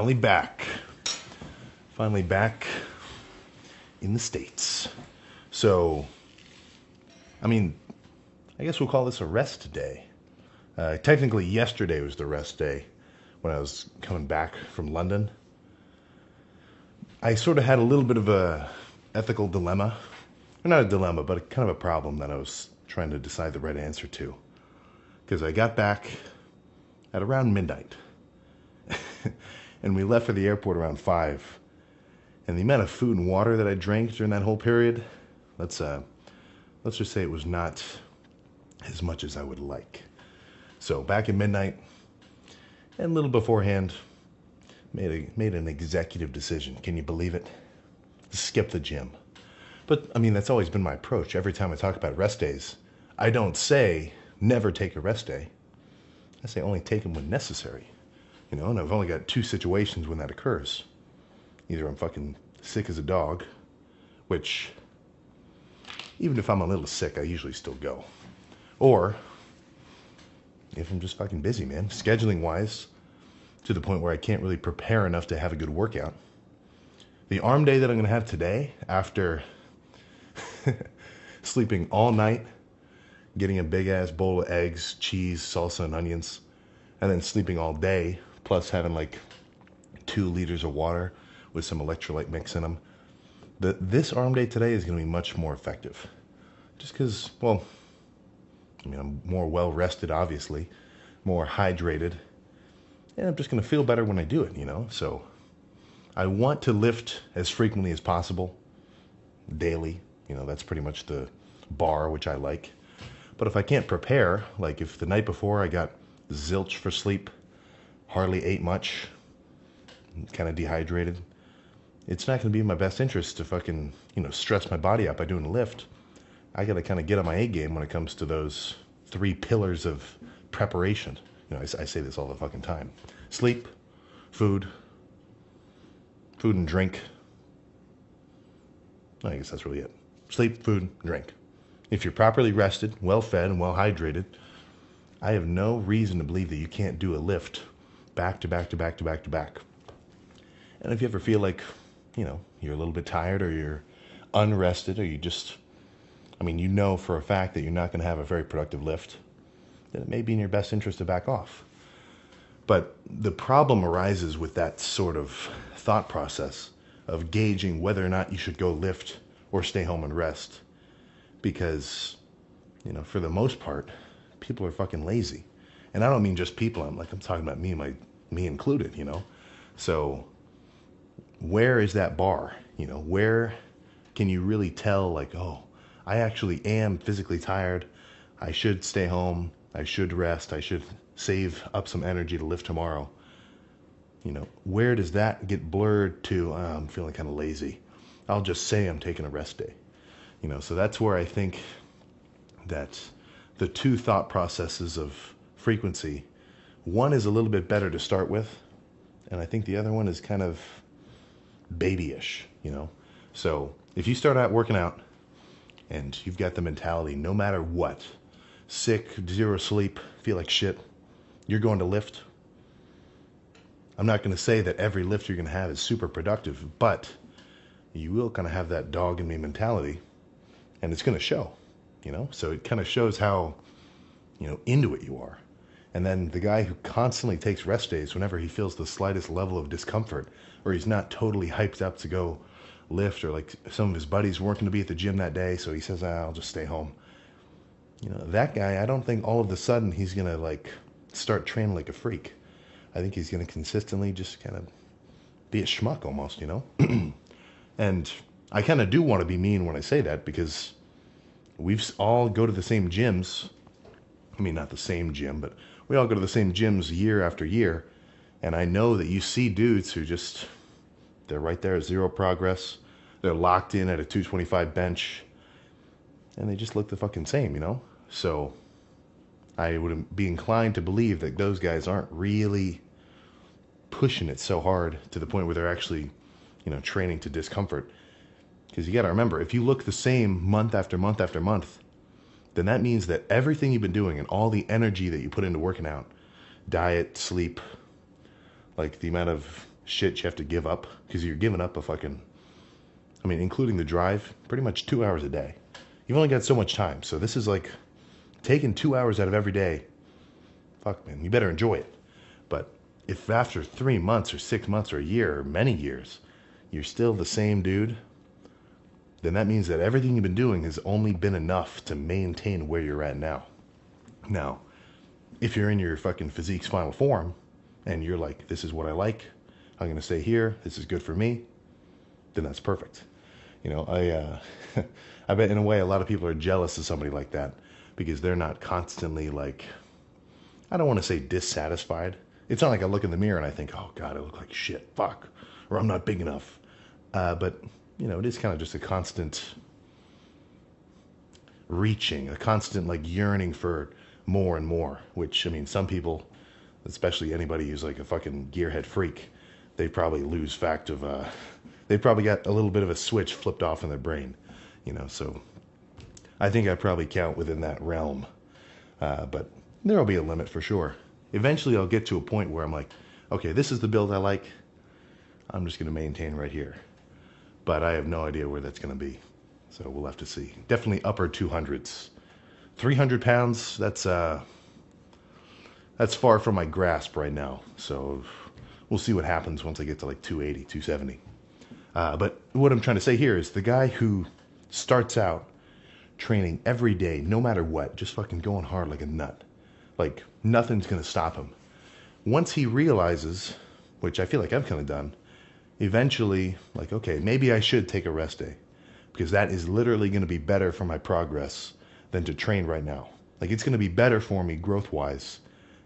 Finally back. Finally back in the States. So, I mean, I guess we'll call this a rest day. Technically, yesterday was the rest day when I was coming back from London. I sort of had a little bit of a ethical dilemma. Or not a dilemma, but kind of a problem that I was trying to decide the right answer to. Because I got back at around midnight. And we left for the airport around 5. And the amount of food and water that I drank during that whole period, let's just say it was not as much as I would like. So back at midnight, and a little beforehand, made an executive decision. Can you believe it? Skip the gym. But, I mean, that's always been my approach. Every time I talk about rest days, I don't say never take a rest day. I say only take them when necessary. You know, and I've only got 2 situations when that occurs. Either I'm fucking sick as a dog, which, even if I'm a little sick, I usually still go. Or, if I'm just fucking busy, man, scheduling-wise, to the point where I can't really prepare enough to have a good workout. The arm day that I'm going to have today, after sleeping all night, getting a big-ass bowl of eggs, cheese, salsa, and onions, and then sleeping all day, plus having like 2 liters of water with some electrolyte mix in them. This arm day today is going to be much more effective. Just because, well, I mean, I'm more well-rested, obviously, more hydrated, and I'm just going to feel better when I do it, you know? So I want to lift as frequently as possible, daily. You know, that's pretty much the bar, which I like. But if I can't prepare, like if the night before I got zilch for sleep, hardly ate much, kind of dehydrated, it's not going to be in my best interest to fucking, you know, stress my body out by doing a lift. I got to kind of get on my A game when it comes to those 3 pillars of preparation. You know, I say this all the fucking time. Sleep, food and drink. I guess that's really it. Sleep, food, drink. If you're properly rested, well-fed, and well-hydrated, I have no reason to believe that you can't do a lift back to back to back to back to back. And if you ever feel like, you know, you're a little bit tired or you're unrested or you just, I mean, you know for a fact that you're not going to have a very productive lift, then it may be in your best interest to back off. But the problem arises with that sort of thought process of gauging whether or not you should go lift or stay home and rest. Because, you know, for the most part, people are fucking lazy. And I don't mean just people, I'm talking about me included, you know? So where is that bar? You know, where can you really tell, like, oh, I actually am physically tired. I should stay home. I should rest. I should save up some energy to lift tomorrow. You know, where does that get blurred to, I'm feeling kind of lazy. I'll just say I'm taking a rest day. You know, so that's where I think that the 2 thought processes of frequency, one is a little bit better to start with, and I think the other one is kind of babyish, you know. So if you start out working out and you've got the mentality, no matter what, sick, 0 sleep, feel like shit, you're going to lift. I'm not going to say that every lift you're going to have is super productive, but you will kind of have that dog in me mentality, and it's going to show, you know? So it kind of shows how, you know, into it you are. And then the guy who constantly takes rest days whenever he feels the slightest level of discomfort, or he's not totally hyped up to go lift, or like some of his buddies weren't going to be at the gym that day, so he says, I'll just stay home. You know, that guy, I don't think all of a sudden he's going to like start training like a freak. I think he's going to consistently just kind of be a schmuck almost, you know? And I kind of do want to be mean when I say that, because we've all go to the same gyms. I mean, not the same gym, but we all go to the same gyms year after year. And I know that you see dudes who just, they're right there, 0 progress. They're locked in at a 225 bench. And they just look the fucking same, you know? So I would be inclined to believe that those guys aren't really pushing it so hard to the point where they're actually, you know, training to discomfort. Because you got to remember, if you look the same month after month after month, then that means that everything you've been doing and all the energy that you put into working out, diet, sleep, like the amount of shit you have to give up, because you're giving up a fucking, I mean, including the drive, pretty much 2 hours a day. You've only got so much time. So this is like taking 2 hours out of every day. Fuck, man, you better enjoy it. But if after 3 months or 6 months or a year or many years, you're still the same dude, then that means that everything you've been doing has only been enough to maintain where you're at now. Now, if you're in your fucking physique's final form, and you're like, this is what I like, I'm going to stay here, this is good for me, then that's perfect. You know, I bet in a way a lot of people are jealous of somebody like that, because they're not constantly like, I don't want to say dissatisfied. It's not like I look in the mirror and I think, oh God, I look like shit, fuck, or I'm not big enough. But, you know, it is kind of just a constant reaching, a constant like yearning for more and more, which, I mean, some people, especially anybody who's like a fucking gearhead freak, they probably lose fact of, they probably got a little bit of a switch flipped off in their brain, you know, so I think I probably count within that realm, but there'll be a limit for sure. Eventually I'll get to a point where I'm like, okay, this is the build I like, I'm just going to maintain right here, but I have no idea where that's going to be, so we'll have to see. Definitely upper 200s. 300 pounds, that's far from my grasp right now, so we'll see what happens once I get to like 280, 270. But what I'm trying to say here is the guy who starts out training every day, no matter what, just fucking going hard like a nut, like nothing's going to stop him. Once he realizes, which I feel like I've kind of done, eventually, like, okay, maybe I should take a rest day, because that is literally going to be better for my progress than to train right now. Like, it's going to be better for me growth-wise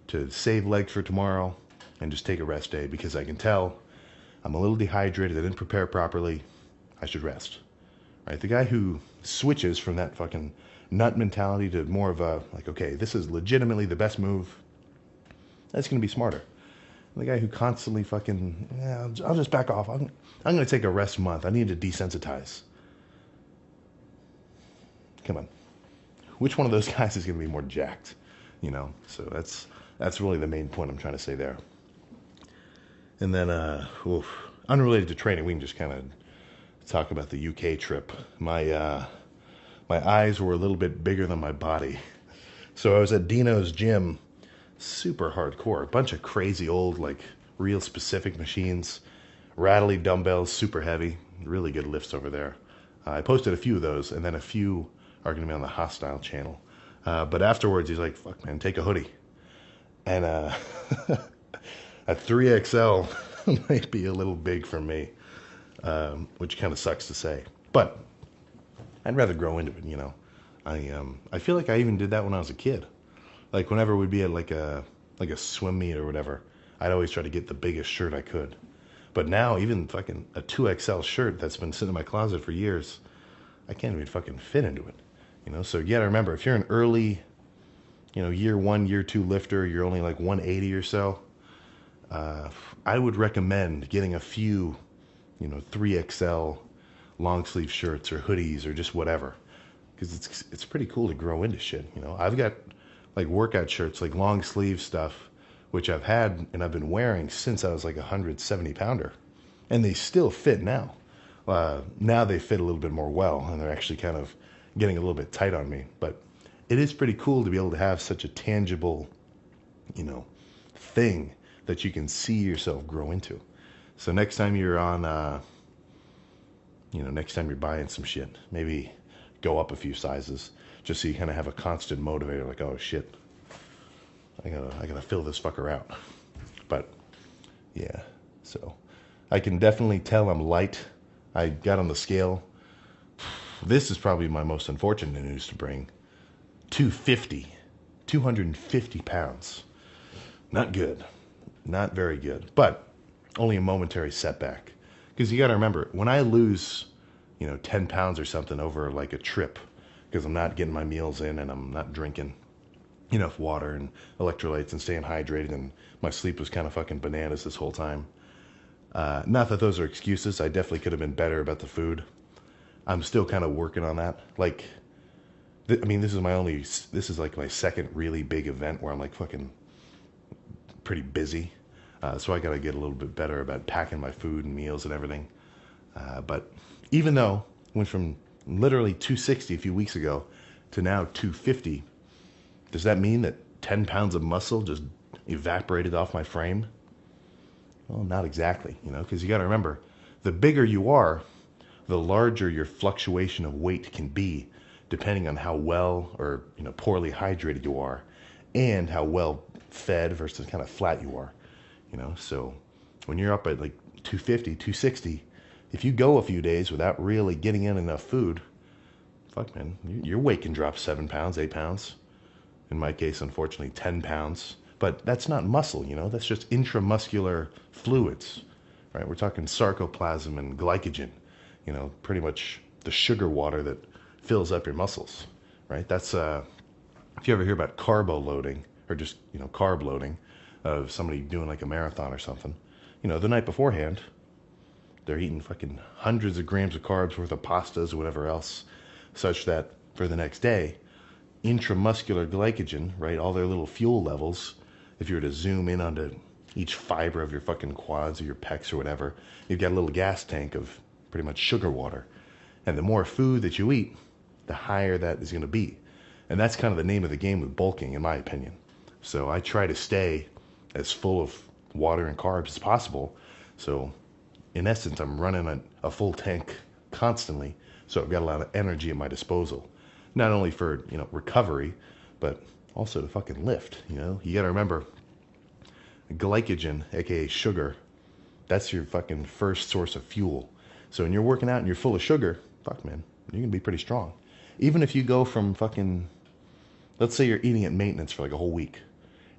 to save legs for tomorrow and just take a rest day, because I can tell I'm a little dehydrated, I didn't prepare properly, I should rest. Right? The guy who switches from that fucking nut mentality to more of a, like, okay, this is legitimately the best move, that's going to be smarter. And the guy who constantly fucking, yeah, I'll just back off, I'm going to take a rest month, I need to desensitize. Come on. Which one of those guys is going to be more jacked? You know, so that's really the main point I'm trying to say there. And then, unrelated to training, we can just kind of talk about the UK trip. My eyes were a little bit bigger than my body. So I was at Dino's gym, super hardcore, a bunch of crazy old, like, real specific machines, rattly dumbbells, super heavy, really good lifts over there. I posted a few of those, and then a few are going to be on the Hostile channel. But afterwards, he's like, fuck, man, take a hoodie. And a 3XL might be a little big for me, which kind of sucks to say. But I'd rather grow into it, you know. I feel like I even did that when I was a kid. Like, whenever we'd be at like a swim meet or whatever, I'd always try to get the biggest shirt I could. But now, even fucking a 2XL shirt that's been sitting in my closet for years, I can't even fucking fit into it. You know, so you gotta remember, if you're an early, you know, year 1, year 2 lifter, you're only like 180 or so, I would recommend getting a few, you know, 3XL long sleeve shirts or hoodies or just whatever, because it's pretty cool to grow into shit. You know, I've got like workout shirts, like long sleeve stuff, which I've had and I've been wearing since I was like 170 pounder, and they still fit now. Now they fit a little bit more well, and they're actually kind of getting a little bit tight on me, but it is pretty cool to be able to have such a tangible, you know, thing that you can see yourself grow into. So next time you're on, you know, next time you're buying some shit, maybe go up a few sizes, just so you kind of have a constant motivator, like, oh shit, I gotta fill this fucker out. But yeah, so I can definitely tell I'm light. I got on the scale. This is probably my most unfortunate news to bring. 250 pounds. Not good. Not very good. But only a momentary setback. Because you got to remember, when I lose, you know, 10 pounds or something over like a trip, because I'm not getting my meals in and I'm not drinking enough water and electrolytes and staying hydrated, and my sleep was kind of fucking bananas this whole time. Not that those are excuses. I definitely could have been better about the food. I'm still kind of working on that. Like, I mean, this is like my second really big event where I'm like fucking pretty busy. So I got to get a little bit better about packing my food and meals and everything. But even though I went from literally 260 a few weeks ago to now 250, does that mean that 10 pounds of muscle just evaporated off my frame? Well, not exactly, because you got to remember, the bigger you are, the larger your fluctuation of weight can be, depending on how well or poorly hydrated you are, and how well fed versus kind of flat you are. So when you're up at like 250, 260, if you go a few days without really getting in enough food, fuck man, your weight can drop 7 pounds, 8 pounds. In my case, unfortunately, 10 pounds. But that's not muscle, that's just intramuscular fluids, right? We're talking sarcoplasm and glycogen, pretty much the sugar water that fills up your muscles, right? That's, if you ever hear about carbo loading or just, carb loading of somebody doing like a marathon or something, the night beforehand, they're eating fucking hundreds of grams of carbs worth of pastas or whatever else, such that for the next day, intramuscular glycogen, right, all their little fuel levels, if you were to zoom in onto each fiber of your fucking quads or your pecs or whatever, you've got a little gas tank of pretty much sugar water. And the more food that you eat, the higher that is going to be. And that's kind of the name of the game with bulking, in my opinion. So I try to stay as full of water and carbs as possible. So in essence, I'm running a full tank constantly. So I've got a lot of energy at my disposal. Not only for, recovery, but also to fucking lift, You got to remember, glycogen, aka sugar, that's your fucking first source of fuel. So when you're working out and you're full of sugar, fuck man, you're going to be pretty strong. Even if you go from fucking, let's say you're eating at maintenance for like a whole week,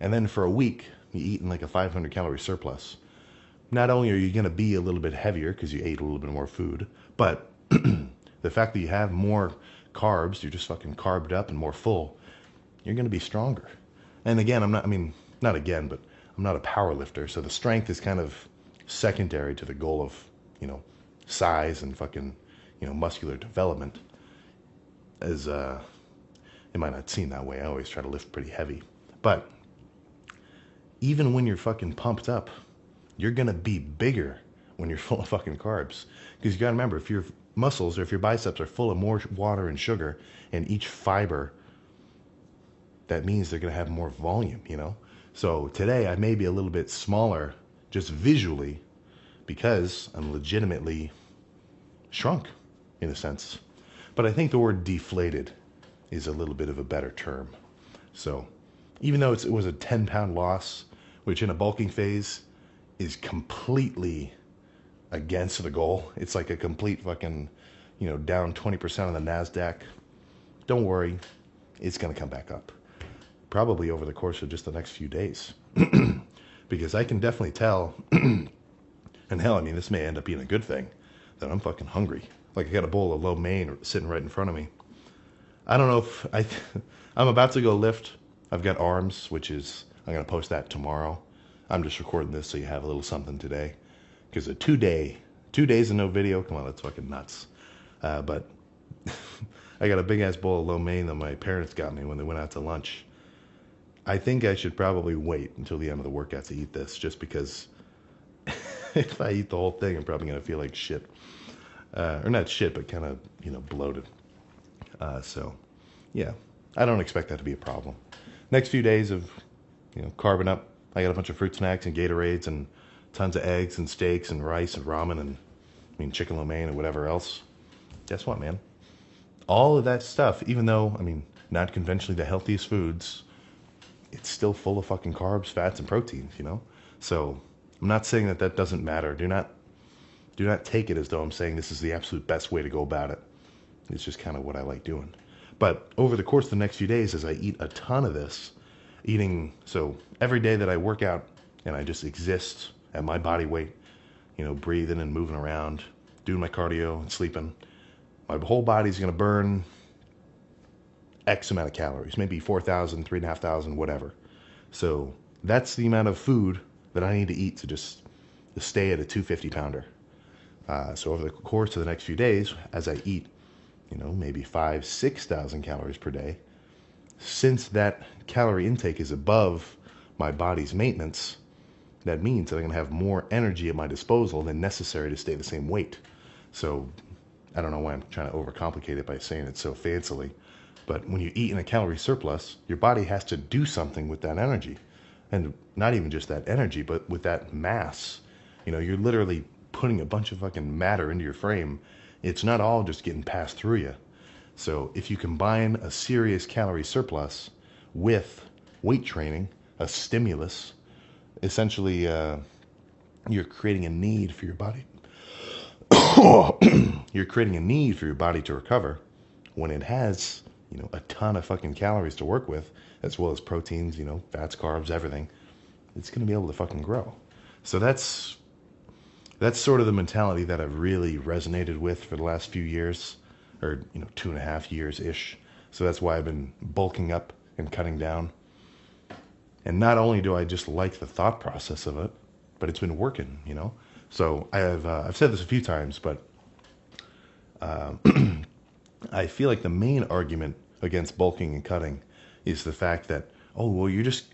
and then for a week, you eat in like a 500 calorie surplus. Not only are you going to be a little bit heavier because you ate a little bit more food, but the fact that you have more carbs, you're just fucking carbed up and more full, you're going to be stronger. And again, I'm not a power lifter, so the strength is kind of secondary to the goal of, size and fucking, muscular development. As it might not seem that way. I always try to lift pretty heavy. But even when you're fucking pumped up, you're going to be bigger when you're full of fucking carbs. Because you got to remember, if your muscles or if your biceps are full of more water and sugar, and each fiber, that means they're going to have more volume, So today I may be a little bit smaller just visually because I'm legitimately shrunk in a sense. But I think the word deflated is a little bit of a better term. So even though it was a 10-pound loss, which in a bulking phase is completely against the goal. It's like a complete fucking, down 20% on the NASDAQ. Don't worry, it's going to come back up. Probably over the course of just the next few days. Because I can definitely tell, and hell, this may end up being a good thing, that I'm fucking hungry. Like I got a bowl of lo mein sitting right in front of me. I don't know if I'm about to go lift. I've got arms, which is, I'm going to post that tomorrow. I'm just recording this so you have a little something today. Because 2 days of no video, come on, that's fucking nuts. But I got a big ass bowl of lo mein that my parents got me when they went out to lunch. I think I should probably wait until the end of the workout to eat this, just because if I eat the whole thing, I'm probably going to feel like shit. Or not shit, but kind of, bloated. So, yeah, I don't expect that to be a problem. Next few days of, carbing up, I got a bunch of fruit snacks and Gatorades and tons of eggs and steaks and rice and ramen and chicken lo mein and whatever else. Guess what, man? All of that stuff, even though, not conventionally the healthiest foods, it's still full of fucking carbs, fats, and proteins, So I'm not saying that doesn't matter. Do not take it as though I'm saying this is the absolute best way to go about it. It's just kind of what I like doing. But over the course of the next few days, as I eat a ton of this, so every day that I work out and I just exist at my body weight, breathing and moving around, doing my cardio and sleeping, my whole body's going to burn X amount of calories, maybe 4,000, 3,500, whatever. So that's the amount of food that I need to eat to just to stay at a 250 pounder. So over the course of the next few days, as I eat, maybe 5,000, 6,000 calories per day, since that calorie intake is above my body's maintenance, that means that I'm going to have more energy at my disposal than necessary to stay the same weight. So I don't know why I'm trying to overcomplicate it by saying it so fancily, but when you eat in a calorie surplus, your body has to do something with that energy. And not even just that energy, but with that mass. You know, you're literally putting a bunch of fucking matter into your frame. It's not all just getting passed through you. So if you combine a serious calorie surplus with weight training, a stimulus, essentially you're creating a need for your body. You're creating a need for your body to recover when it has, you know, a ton of fucking calories to work with, as well as proteins, you know, fats, carbs, everything. It's going to be able to fucking grow. So that's sort of the mentality that I've really resonated with for the last few years, or, you know, 2.5 years-ish. So that's why I've been bulking up and cutting down. And not only do I just like the thought process of it, but it's been working, you know? So I've said this a few times, but I feel like the main argument against bulking and cutting is the fact that, oh, well, you're just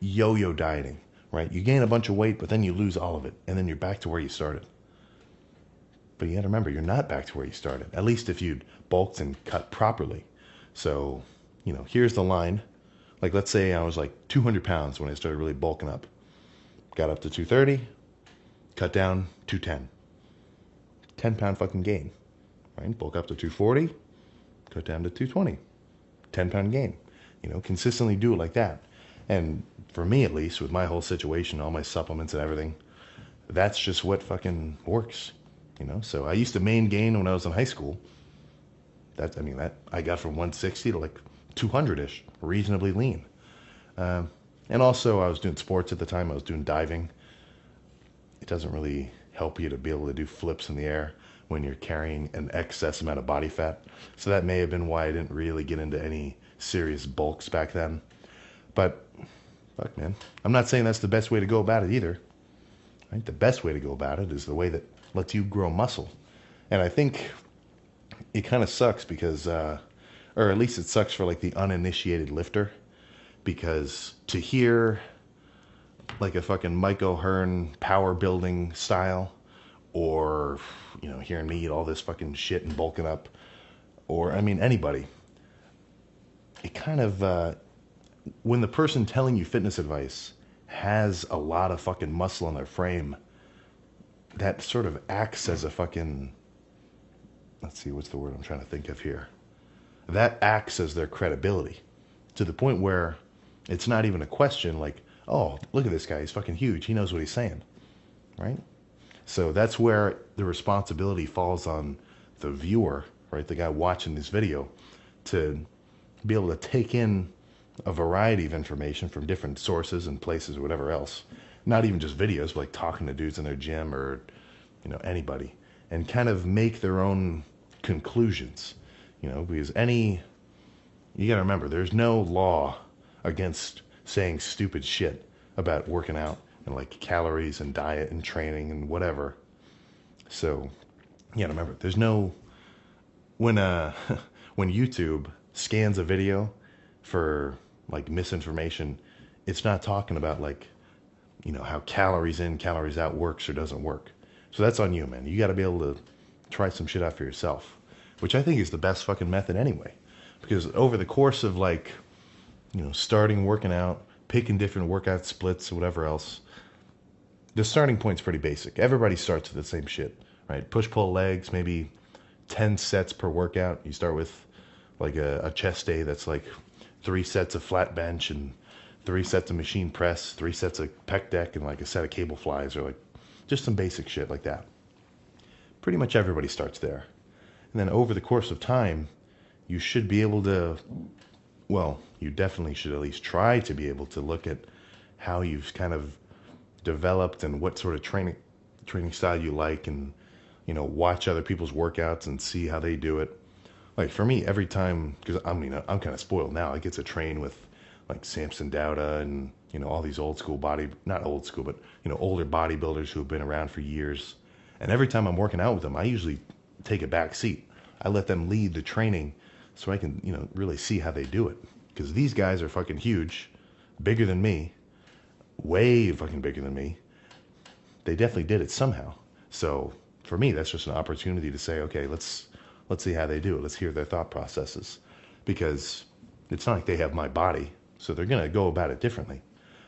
yo-yo dieting, right? You gain a bunch of weight, but then you lose all of it, and then you're back to where you started. But you got to remember, you're not back to where you started, at least if you'd bulked and cut properly. So, you know, here's the line. Like, let's say I was like 200 pounds when I started really bulking up. Got up to 230, cut down 210. 10-pound fucking gain, right? Bulk up to 240, cut down to 220. 10-pound gain. You know, consistently do it like that. And for me, at least, with my whole situation, all my supplements and everything, that's just what fucking works. You know, so I used to main gain when I was in high school. That I got from 160 to like 200-ish, reasonably lean. And also I was doing sports at the time. I was doing diving. It doesn't really help you to be able to do flips in the air when you're carrying an excess amount of body fat. So that may have been why I didn't really get into any serious bulks back then. But fuck, man, I'm not saying that's the best way to go about it either. Right? The best way to go about it is the way that lets you grow muscle. And I think it kind of sucks because, or at least it sucks for like the uninitiated lifter, because to hear like a fucking Mike O'Hearn power building style, or, you know, hearing me eat all this fucking shit and bulking up, or, I mean, anybody, it kind of, when the person telling you fitness advice has a lot of fucking muscle in their frame, that sort of acts as a fucking, let's see, what's the word I'm trying to think of here? That acts as their credibility, to the point where it's not even a question like, oh, look at this guy, he's fucking huge, he knows what he's saying, right? So that's where the responsibility falls on the viewer, right? The guy watching this video, to be able to take in a variety of information from different sources and places or whatever else. Not even just videos, but like talking to dudes in their gym or, you know, anybody, and kind of make their own conclusions, you know, because you gotta remember, there's no law against saying stupid shit about working out and like calories and diet and training and whatever. So, you gotta remember, there's no, when YouTube scans a video for like misinformation, it's not talking about like, you know, how calories in, calories out works or doesn't work. So that's on you, man. You got to be able to try some shit out for yourself, which I think is the best fucking method anyway. Because over the course of like, you know, starting working out, picking different workout splits, whatever else, the starting point's pretty basic. Everybody starts with the same shit, right? Push, pull, legs, maybe 10 sets per workout. You start with like a chest day that's like 3 sets of flat bench and 3 sets of machine press, 3 sets of pec deck, and like a set of cable flies, or like just some basic shit like that. Pretty much everybody starts there. And then over the course of time, you should be able to, well, you definitely should at least try to be able to look at how you've kind of developed and what sort of training style you like, and, you know, watch other people's workouts and see how they do it. Like for me, every time, because I mean, I'm kind of spoiled now. I get to train with like Samson Dowda and, you know, all these old school not old school, but, you know, older bodybuilders who have been around for years. And every time I'm working out with them, I usually take a back seat. I let them lead the training so I can, you know, really see how they do it. Because these guys are fucking huge, bigger than me, way fucking bigger than me, they definitely did it somehow. So for me, that's just an opportunity to say, okay, let's see how they do it. Let's hear their thought processes, because it's not like they have my body, so they're gonna go about it differently.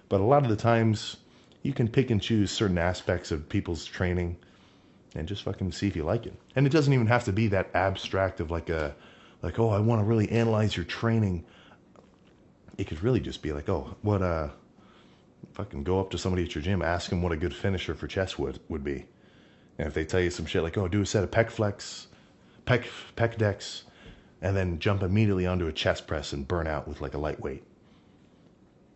But a lot of the times, you can pick and choose certain aspects of people's training and just fucking see if you like it. And it doesn't even have to be that abstract of like, oh, I want to really analyze your training. It could really just be like, oh, what fucking go up to somebody at your gym, ask them what a good finisher for chest would be. And if they tell you some shit like, oh, do a set of pec decks, and then jump immediately onto a chest press and burn out with like a lightweight.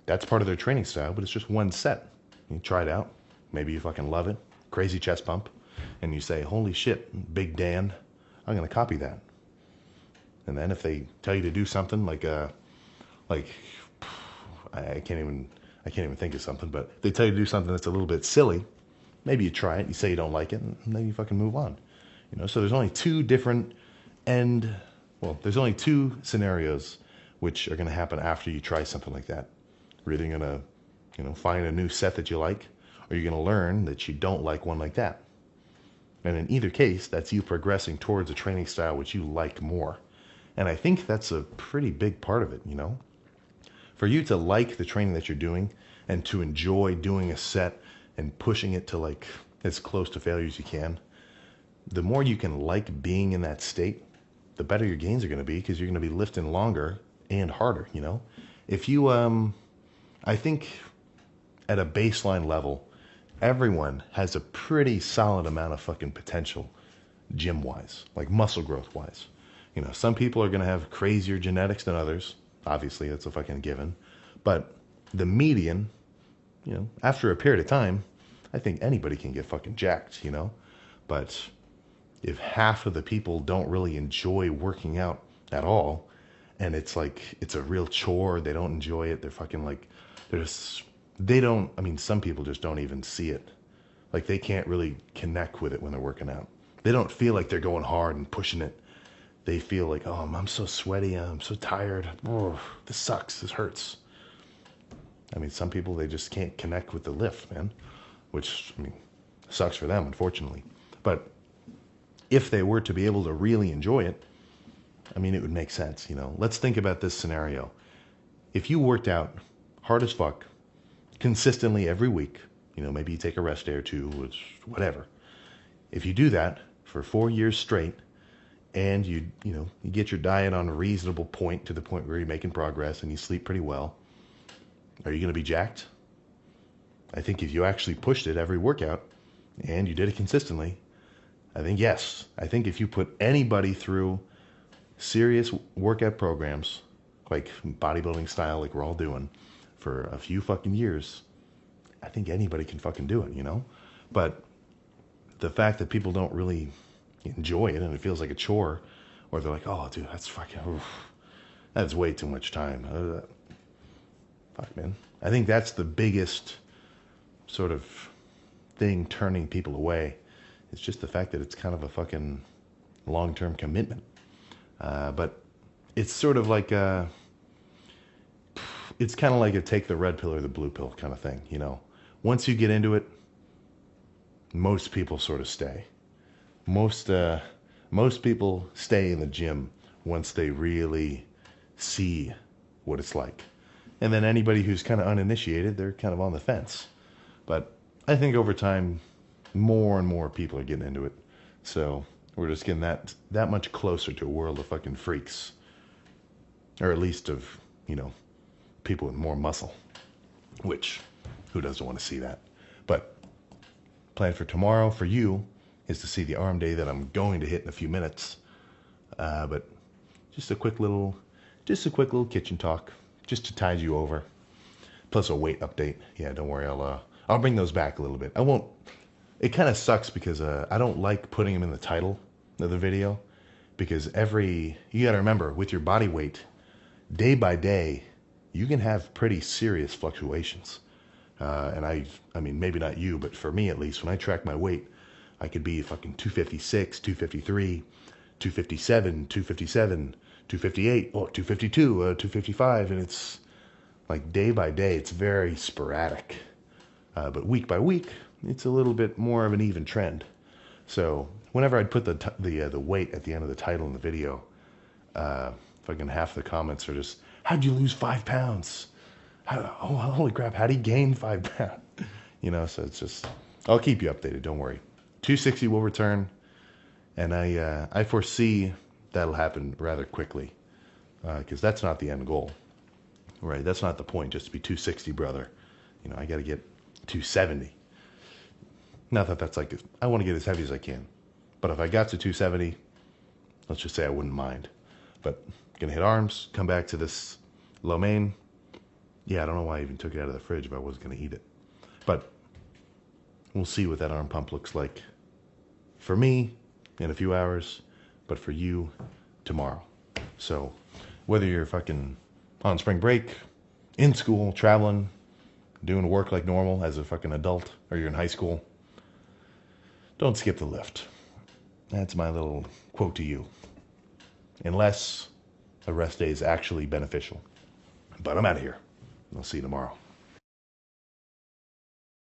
That's part of their training style, but it's just one set. You try it out. Maybe you fucking love it. Crazy chest pump. And you say, holy shit, Big Dan, I'm going to copy that. And then if they tell you to do something like I can't even think of something, but they tell you to do something that's a little bit silly, maybe you try it, you say you don't like it, and then you fucking move on. So there's only there's only two scenarios which are going to happen after you try something like that. You're either going to, find a new set that you like, or you're going to learn that you don't like one like that. And in either case, that's you progressing towards a training style which you like more. And I think that's a pretty big part of it, For you to like the training that you're doing and to enjoy doing a set and pushing it to like as close to failure as you can, the more you can like being in that state, the better your gains are going to be, because you're going to be lifting longer and harder, If you, I think at a baseline level, everyone has a pretty solid amount of fucking potential gym-wise, like muscle growth-wise. Some people are going to have crazier genetics than others. Obviously, that's a fucking given. But the median, after a period of time, I think anybody can get fucking jacked, But if half of the people don't really enjoy working out at all, and it's like, it's a real chore, they don't enjoy it, they're fucking like, some people just don't even see it. Like, they can't really connect with it when they're working out. They don't feel like they're going hard and pushing it. They feel like, oh, I'm so sweaty, I'm so tired. Oh, this sucks, this hurts. Some people, they just can't connect with the lift, man. Which, sucks for them, unfortunately. But if they were to be able to really enjoy it, it would make sense, Let's think about this scenario. If you worked out hard as fuck, consistently every week, maybe you take a rest day or two, whatever. If you do that for 4 years straight, and you get your diet on a reasonable point, to the point where you're making progress and you sleep pretty well, are you going to be jacked? I think if you actually pushed it every workout and you did it consistently, I think yes. I think if you put anybody through serious workout programs, like bodybuilding style, like we're all doing, for a few fucking years, I think anybody can fucking do it, But the fact that people don't really enjoy it and it feels like a chore, or they're like, oh, dude, that's way too much time. Fuck, man. I think that's the biggest sort of thing turning people away. It's just the fact that it's kind of a fucking long-term commitment. But it's sort of like it's kind of like a take the red pill or the blue pill kind of thing, Once you get into it, most people sort of stay. Most people stay in the gym once they really see what it's like. And then anybody who's kind of uninitiated, they're kind of on the fence. But I think over time, more and more people are getting into it. So we're just getting that much closer to a world of fucking freaks. Or at least of, people with more muscle. Which, who doesn't want to see that? But plan for tomorrow for you is to see the arm day that I'm going to hit in a few minutes. But just a quick little kitchen talk, just to tide you over. Plus a weight update. Yeah, don't worry, I'll bring those back a little bit. I won't. It kind of sucks because I don't like putting them in the title of the video, because you got to remember, with your body weight, day by day, you can have pretty serious fluctuations. And maybe not you, but for me at least, when I track my weight, I could be fucking 256, 253, 257, 257, 258, 252, 255, and it's like day by day, it's very sporadic. But week by week, it's a little bit more of an even trend. So whenever I'd put the weight at the end of the title in the video, fucking half the comments are just, how'd you lose 5 pounds? Oh, holy crap, how'd he gain 5 pounds? You know, so it's just, I'll keep you updated, don't worry. 260 will return, and I foresee that'll happen rather quickly, because that's not the end goal, right? That's not the point, just to be 260, brother. You know, I got to get 270. Not that that's like, I want to get as heavy as I can, but if I got to 270, let's just say I wouldn't mind. But gonna hit arms, come back to this lo mein. Yeah, I don't know why I even took it out of the fridge if I wasn't gonna eat it. But we'll see what that arm pump looks like for me in a few hours, but for you tomorrow. So whether you're fucking on spring break, in school, traveling, doing work like normal as a fucking adult, or you're in high school, don't skip the lift. That's my little quote to you. Unless a rest day is actually beneficial. But I'm out of here. I'll see you tomorrow.